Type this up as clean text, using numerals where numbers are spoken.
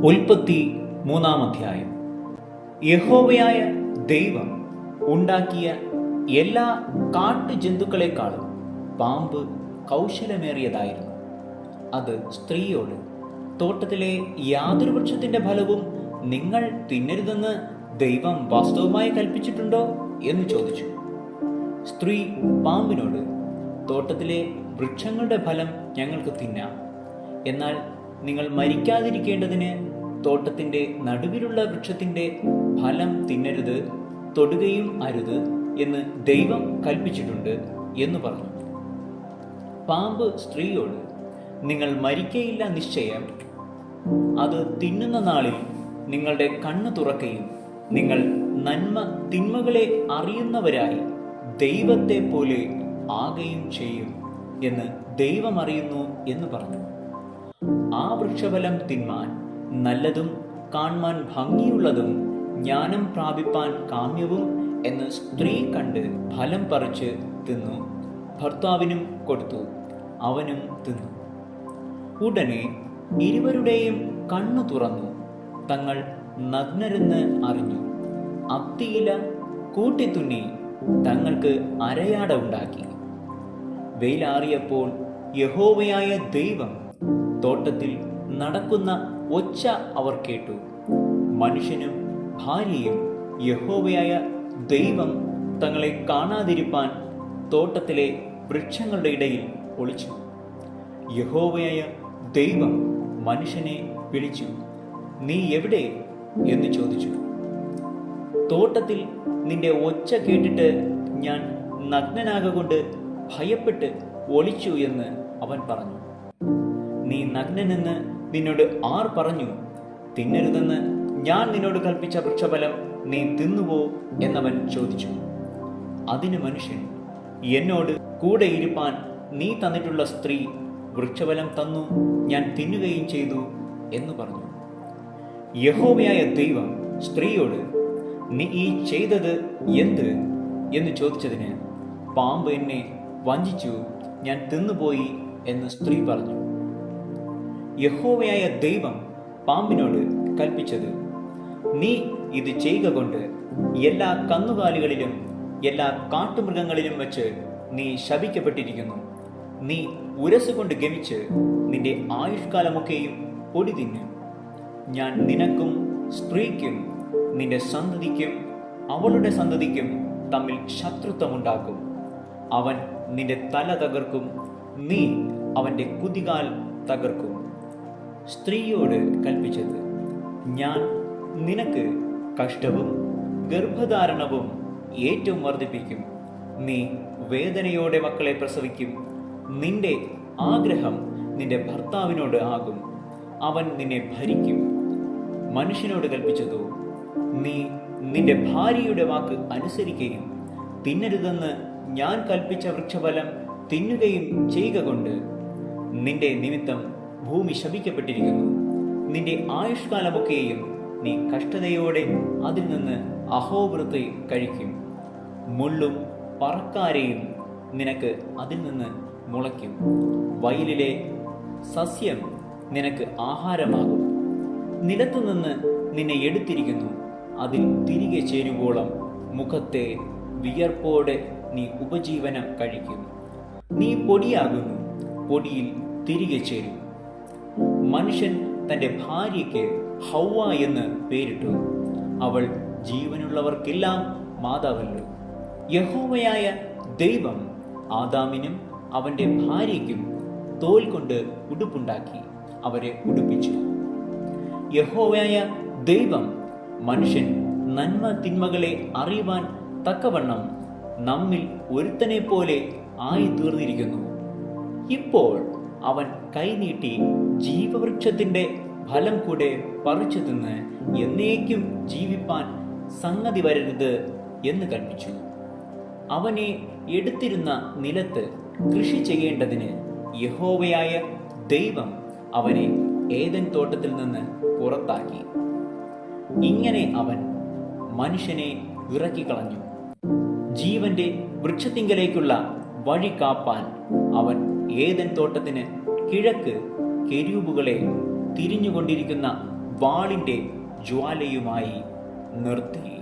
ഉൽപ്പത്തി 3-ാം അധ്യായം. യഹോവയായ ദൈവം ഉണ്ടാക്കിയ എല്ലാ കാട്ടുജന്തുക്കളെക്കാളും പാമ്പ് കൗശലമേറിയതായിരുന്നു. അത് സ്ത്രീയോട്, തോട്ടത്തിലെ യാതൊരു വൃക്ഷത്തിന്റെ ഫലവും നിങ്ങൾ തിന്നരുതെന്ന് ദൈവം വാസ്തവമായി കൽപ്പിച്ചിട്ടുണ്ടോ എന്ന് ചോദിച്ചു. സ്ത്രീ പാമ്പിനോട്, തോട്ടത്തിലെ വൃക്ഷങ്ങളുടെ ഫലം ഞങ്ങൾക്ക് തിന്നാം, എന്നാൽ നിങ്ങൾ മരിക്കാതിരിക്കേണ്ടതിന് തോട്ടത്തിന്റെ നടുവിലുള്ള വൃക്ഷത്തിന്റെ ഫലം തിന്നരുത്, തൊടുകയും അരുത് എന്ന് ദൈവം കൽപ്പിച്ചിട്ടുണ്ട് എന്ന് പറഞ്ഞു. പാമ്പ് സ്ത്രീയോട്, നിങ്ങൾ മരിക്കയില്ല നിശ്ചയം. അത് തിന്നുന്ന നാളിൽ നിങ്ങളുടെ കണ്ണ് തുറക്കുകയും നിങ്ങൾ നന്മ തിന്മകളെ അറിയുന്നവരായി ദൈവത്തെ പോലെ ആകുകയും ചെയ്യും എന്ന് ദൈവം അറിയുന്നു എന്ന് പറഞ്ഞു. ആ വൃക്ഷഫലം തിന്മാൻ നല്ലതും കാൺമാൻ ഭംഗിയുള്ളതും ജ്ഞാനം പ്രാപിപ്പാൻ കാമ്യവും എന്ന് സ്ത്രീ കണ്ട് ഫലം പറിച്ച് തിന്നു, ഭർത്താവിനും കൊടുത്തു, അവനും തിന്നു. ഉടനെ ഇരുവരുടെയും കണ്ണു തുറന്നു, തങ്ങൾ നഗ്നരെന്ന് അറിഞ്ഞു. അത്തിയില കൂട്ടിത്തുന്നി തങ്ങൾക്ക് അരയാട ഉണ്ടാക്കി. വെയിലാറിയപ്പോൾ യഹോവയായ ദൈവം തോട്ടത്തിൽ നടക്കുന്ന ഒച്ച അവർ കേട്ടു. മനുഷ്യനും ഭാര്യയും യഹോവയായ ദൈവം തങ്ങളെ കാണാതിരിപ്പാൻ തോട്ടത്തിലെ വൃക്ഷങ്ങളുടെ ഇടയിൽ ഒളിച്ചു. യഹോവയായ ദൈവം മനുഷ്യനെ വിളിച്ചു, നീ എവിടെ എന്ന് ചോദിച്ചു. തോട്ടത്തിൽ നിന്റെ ഒച്ച കേട്ടിട്ട് ഞാൻ നഗ്നനാകൊണ്ട് ഭയപ്പെട്ട് ഒളിച്ചു എന്ന് അവൻ പറഞ്ഞു. നീ നഗ്നനെന്ന് നിന്നോട് ആർ പറഞ്ഞു? തിന്നരുതെന്ന് ഞാൻ നിന്നോട് കൽപ്പിച്ച വൃക്ഷഫലം നീ തിന്നുവോ എന്നവൻ ചോദിച്ചു. അതിന് മനുഷ്യൻ, എന്നോട് കൂടെ ഇരുപ്പാൻ നീ തന്നിട്ടുള്ള സ്ത്രീ വൃക്ഷഫലം തന്നു, ഞാൻ തിന്നുകയും ചെയ്തു എന്ന് പറഞ്ഞു. യഹോവയായ ദൈവം സ്ത്രീയോട്, നീ ഈ ചെയ്തത് എന്ത് എന്ന് ചോദിച്ചതിന്, പാമ്പ് എന്നെ വഞ്ചിച്ചു, ഞാൻ തിന്നുപോയി എന്ന് സ്ത്രീ പറഞ്ഞു. യഹോവയായ ദൈവം പാമ്പിനോട് കൽപ്പിച്ചത്, നീ ഇത് ചെയ്യുക കൊണ്ട് എല്ലാ കന്നുകാലികളിലും എല്ലാ കാട്ടുമൃഗങ്ങളിലും വെച്ച് നീ ശപിക്കപ്പെട്ടിരിക്കുന്നു. നീ ഉരസുകൊണ്ട് ഗമിച്ച് നിന്റെ ആയുഷ്കാലമൊക്കെയും പൊടി തിന്നും. ഞാൻ നിനക്കും സ്ത്രീക്കും നിന്റെ സന്തതിക്കും അവളുടെ സന്തതിക്കും തമ്മിൽ ശത്രുത്വമുണ്ടാക്കും. അവൻ നിന്റെ തല തകർക്കും, നീ അവന്റെ കുതികാൽ തകർക്കും. സ്ത്രീയോട് കൽപ്പിച്ചത്, ഞാൻ നിനക്ക് കഷ്ടവും ഗർഭധാരണവും ഏറ്റവും വർദ്ധിപ്പിക്കും. നീ വേദനയോടെ മക്കളെ പ്രസവിക്കും. നിന്റെ ആഗ്രഹം നിന്റെ ഭർത്താവിനോട് ആകും, അവൻ നിന്നെ ഭരിക്കും. മനുഷ്യനോട് കൽപ്പിച്ചതോ, നീ നിന്റെ ഭാര്യയുടെ വാക്ക് അനുസരിക്കുകയും തിന്നരുതെന്ന് ഞാൻ കൽപ്പിച്ച വൃക്ഷഫലം തിന്നുകയും ചെയ്യുക കൊണ്ട് നിന്റെ നിമിത്തം ഭൂമി ശപിക്കപ്പെട്ടിരിക്കുന്നു. നിന്റെ ആയുഷ്കാലമൊക്കെയും നീ കഷ്ടതയോടെ അതിൽ നിന്ന് അഹോവൃത്തി കഴിക്കും. മുള്ളും പറക്കാരെയും നിനക്ക് അതിൽ നിന്ന് മുളയ്ക്കും. വയലിലെ സസ്യം നിനക്ക് ആഹാരമാകും. നിലത്തുനിന്ന് നിന്നെ എടുത്തിരിക്കുന്നു, അതിൽ തിരികെ ചേരുവോളം മുഖത്തെ വിയർപ്പോടെ നീ ഉപജീവനം കഴിക്കും. നീ പൊടിയാകുന്നു, പൊടിയിൽ തിരികെ ചേരും. മനുഷ്യൻ തന്റെ ഭാര്യയ്ക്ക് ഹൗവ എന്ന് പേരിട്ടു. അവൾ ജീവനുള്ളവർക്കെല്ലാം മാതാവല്ലോ. യഹോവയായ ദൈവം ആദാമിനും അവന്റെ ഭാര്യയ്ക്കും തോൽ കൊണ്ട് ഉടുപ്പുണ്ടാക്കി അവരെ ഉടുപ്പിച്ചു. യഹോവയായ ദൈവം മനുഷ്യൻ നന്മ തിന്മകളെ അറിയുവാൻ തക്കവണ്ണം നമ്മിൽ ഒരുത്തനെ പോലെ ആയി തീർന്നിരിക്കുന്നു. ഇപ്പോൾ അവൻ കൈനീട്ടി ജീവവൃക്ഷത്തിന്റെ ഫലം കൂടെ പറിച്ചു തിന്ന് എന്നേക്കും ജീവിപ്പാൻ സംഗതി വരരുത് എന്ന് കൽപ്പിച്ചു. അവനെ എടുത്തിരുന്ന നിലത്ത് കൃഷി ചെയ്യേണ്ടതിന് യഹോവയായ ദൈവം അവനെ ഏദൻ തോട്ടത്തിൽ നിന്ന് പുറത്താക്കി. ഇങ്ങനെ അവൻ മനുഷ്യനെ ഇറക്കിക്കളഞ്ഞു. ജീവന്റെ വൃക്ഷത്തിങ്കലേക്കുള്ള വഴി കാപ്പാൻ അവൻ ഏദൻ തോട്ടത്തിന് കിഴക്ക് കെരൂബുകളെ തിരിഞ്ഞുകൊണ്ടിരിക്കുന്ന വാളിൻ്റെ ജ്വാലയുമായി നിർത്തി.